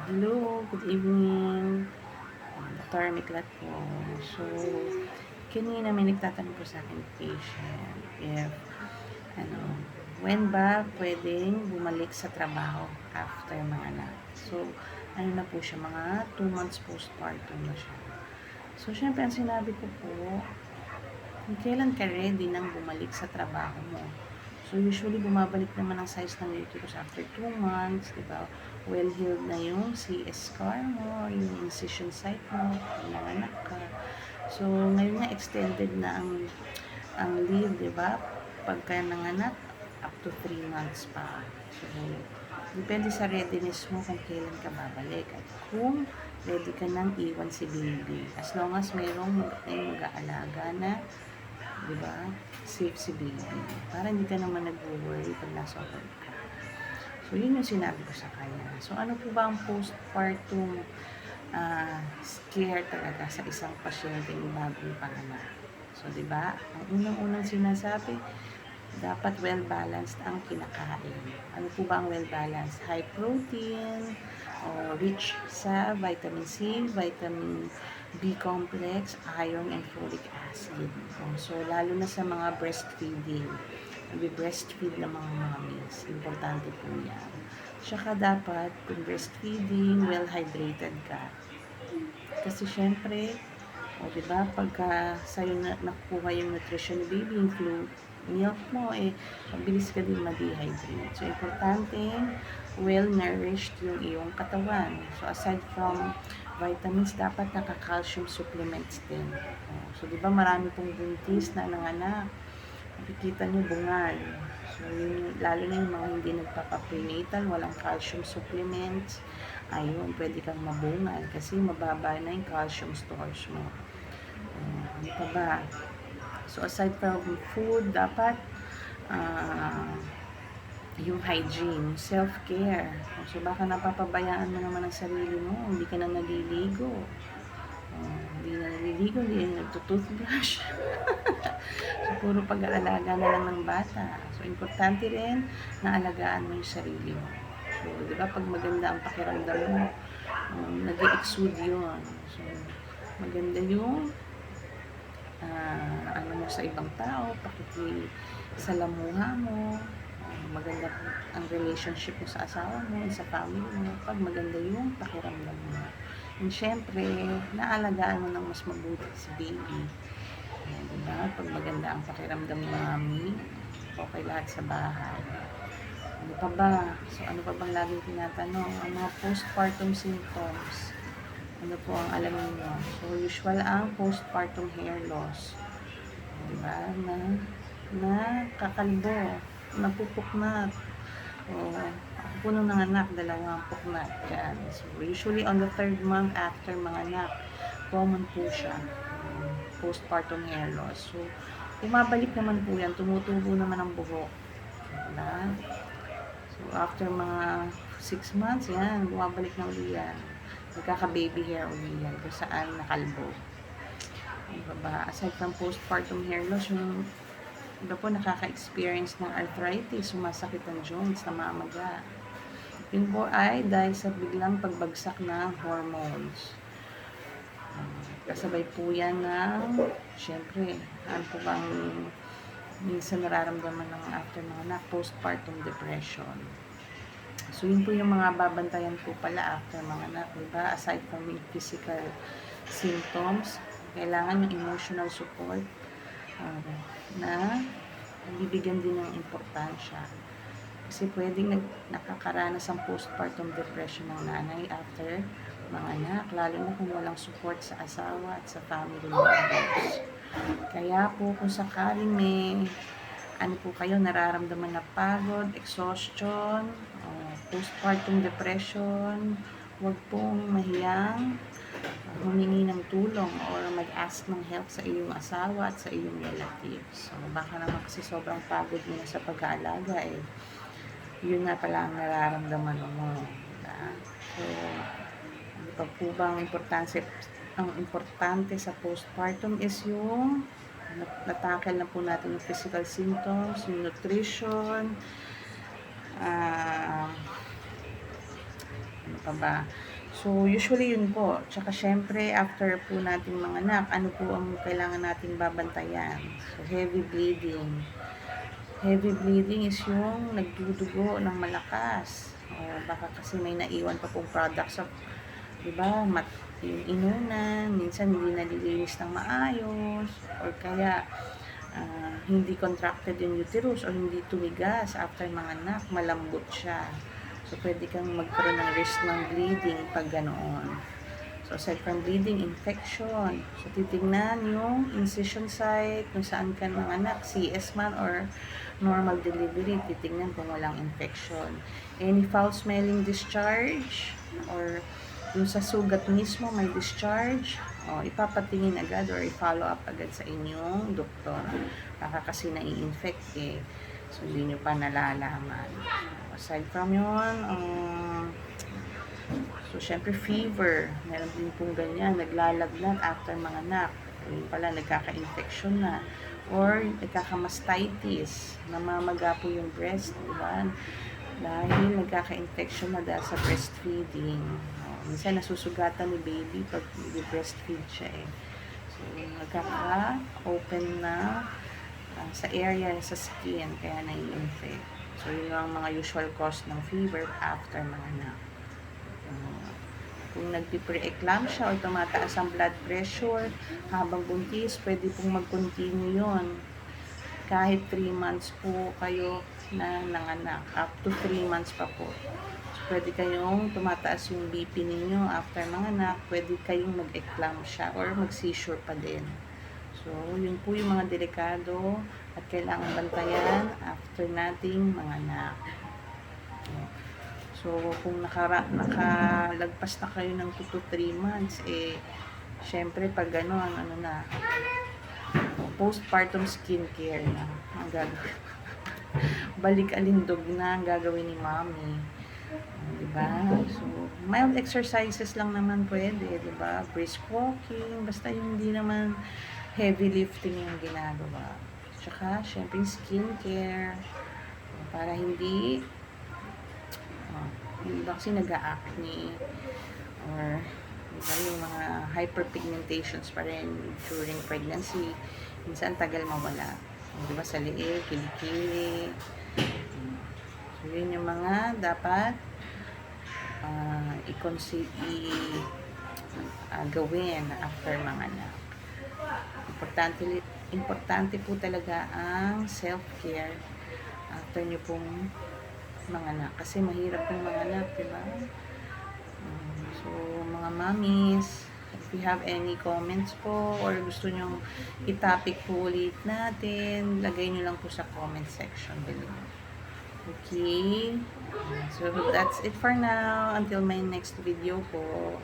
Hello, good evening. Dr. Miklat po. So, kanina may nagtatanong po sa akin patient if, ano, when ba pwedeng bumalik sa trabaho after mga anak. So, ano na po siya, mga 2 months postpartum na siya. So, syempre, ang sinabi ko po, kung kailan ka ready nang bumalik sa trabaho mo. So, usually, bumabalik naman ang size ng uterus after 2 months, di ba? Well-healed na yung CS scar mo, yung incision site mo, nanganak ka. So, ngayon nga, extended na ang leave, di ba? Pagka nanganak, up to 3 months pa. So, depende sa readiness mo kung kailan ka babalik at kung ready ka nang iwan si baby. As long as mayroong mag-aalaga na, di ba, safe si baby. Para hindi ka naman nag-worry pag nasa work ka. So, yun yung sinabi ko sa kanya. So, ano po ba ang postpartum scare talaga sa isang pasyente ng bagong panganak? So, di ba, ang unang-unang sinasabi, dapat well-balanced ang kinakain. Ano po ba ang well-balanced? High protein, o rich sa vitamin C, vitamin B complex, iron, and folic acid. So, lalo na sa mga breastfeeding. Nagbe-breastfeed ng mga mommies. Importante po yan. Tsaka dapat, kung breastfeeding, well-hydrated ka. Kasi syempre, o diba, pagka sa'yo nakukuha yung nutrition ni baby, yung milk mo, mabilis ka din ma-dehydrate. So, importante, well-nourished yung iyong katawan. So, aside from vitamins, dapat naka-calcium supplements din. So, diba, marami pong buntis na nanganak. Nakikita nyo bungal. So, lalo na yung mga hindi nagpapa-prenatal, walang calcium supplements, ayun, pwede kang mabungal kasi mababa na yung calcium stores mo. Ano pa ba? So, aside from food, dapat yung hygiene, self-care. So, baka napapabayaan mo naman ang sarili mo, hindi ka na naliligo. Hindi na naliligo, hindi na nagtutoothbrush. So, puro pag-aalaga na lang ng bata. So, importante rin na alagaan mo yung sarili mo. So, di ba, pag maganda ang pakiramdam mo, nag-i-exude yun. So, maganda yung ano mo sa ibang tao, pakikisalamuha mo, maganda ang relationship mo sa asawa mo, sa family mo, pag maganda yung pakiramdam mo. And syempre, naalagaan mo ng mas mabuti si baby. Ayan, diba? Pag maganda ang pakiramdam ng mami, okay lahat sa bahay. Ano pa ba? So, ano pa bang laging tinatanong? Ang mga postpartum symptoms. Ano po ang alamin mo? So, usual ang postpartum hair loss. Diba? Na kakalbo, napupuknat. O, ako po nung nanganak, 2 puknat. Yan. So, usually on the 3rd month after manganak, common po siya. Postpartum hair loss. So, bumabalik naman po yan. Tumutubo naman ang buhok. Diba? So, after mga 6 months, yan, bumabalik na uli yan. Nagkaka-baby hair uli yan kung saan nakalbo. Ano ba? Aside from postpartum hair loss, yung iba po nakaka-experience ng arthritis, sumasakit ang joints, namamaga. Yun po ay dahil sa biglang pagbagsak ng hormones. Kasabay po yan ng, syempre, ano po bang minsan nararamdaman ng after mga anak, postpartum depression. So, yun po yung mga babantayan po pala after mga anak, diba? Aside from yung physical symptoms, kailangan yung emotional support na bibigyan din ng importansya. Kasi pwedeng nakakaranas ang postpartum depression ng nanay after mga anak, lalo na kung walang support sa asawa at sa family members. Kaya po, kung sakaling may ano po kayo, nararamdaman na pagod, exhaustion, postpartum depression, huwag pong mahiyang humingi ng tulong or mag-ask ng help sa iyong asawa at sa iyong relatives. So, baka naman kasi sobrang pagod mo na sa pag-aalaga yun nga pala ang nararamdaman mo. Diba? So, ano pa po ba ang importante sa postpartum is yung natakal na po natin yung physical symptoms, yung nutrition, ano pa ba? So, usually yun po. Tsaka syempre, after po nating manganak, ano po ang kailangan nating babantayan? So, heavy bleeding. Heavy bleeding is yung nagdudugo ng malakas. O baka kasi may naiwan pa pong products of, di ba, yung inunan, minsan hindi nalilinis ng maayos, or kaya hindi contracted yung uterus or hindi tumigas after manganak, malambot siya. So, pwede kang magkaroon ng risk ng bleeding pag ganoon. So, aside from bleeding, infection. So, titignan yung incision site, kung saan ka nanganak, CS man or normal delivery, titignan kung walang infection. Any foul-smelling discharge or yung sa sugat mismo may discharge, ipapatingin agad or i-follow up agad sa inyong doktor. Baka kasi nai-infect eh. So, hindi nyo pa nalalaman. Aside from yun, so, syempre fever. Meron din pong ganyan, naglalagnat after manganak. Yun pala, nagkaka-infection na. Or nagkaka-mastitis, namamaga po yung breast, diba? Dahil nagkaka-infection na dahil sa breastfeeding. Minsan nasusugatan ni baby pag breastfeed siya eh. So, nagkaka-open na sa area sa skin, kaya nai-infect. So, yun ang mga usual cause ng fever after manganak. Kung nagpipre-eclampsia o tumataas ang blood pressure habang buntis, pwede pong mag-continue yun. Kahit 3 months po kayo na nanganak, up to 3 months pa po. So, pwede kayong tumataas yung BP ninyo after manganak, pwede kayong mag-eclampsia or mag-seizure pa din. So, yun po yung mga delikado at kailangan bantayan after nating manganak. So, kung nakalagpas na kayo ng 2 to 3 months, syempre, pag gano'n, postpartum skincare na ang gagawin. Balik alindog na ang gagawin ni mommy. Diba? So, mild exercises lang naman pwede, diba? Brisk walking, basta yung hindi naman heavy lifting yung ginagawa. Tsaka, syempre, skincare, para hindi yung iba kasi nag-acne or diba, yung mga hyperpigmentations pa rin during pregnancy, minsan tagal mawala, diba, sa liig, kilikili. So yun yung mga dapat gawin after manganak. Importante po talaga ang self-care after nyo pong manganak. Kasi mahirap pong manganak, diba? So, mga mommies, if you have any comments po or gusto nyong i-topic po ulit natin, lagay nyo lang po sa comment section below. Okay? So, that's it for now. Until my next video po.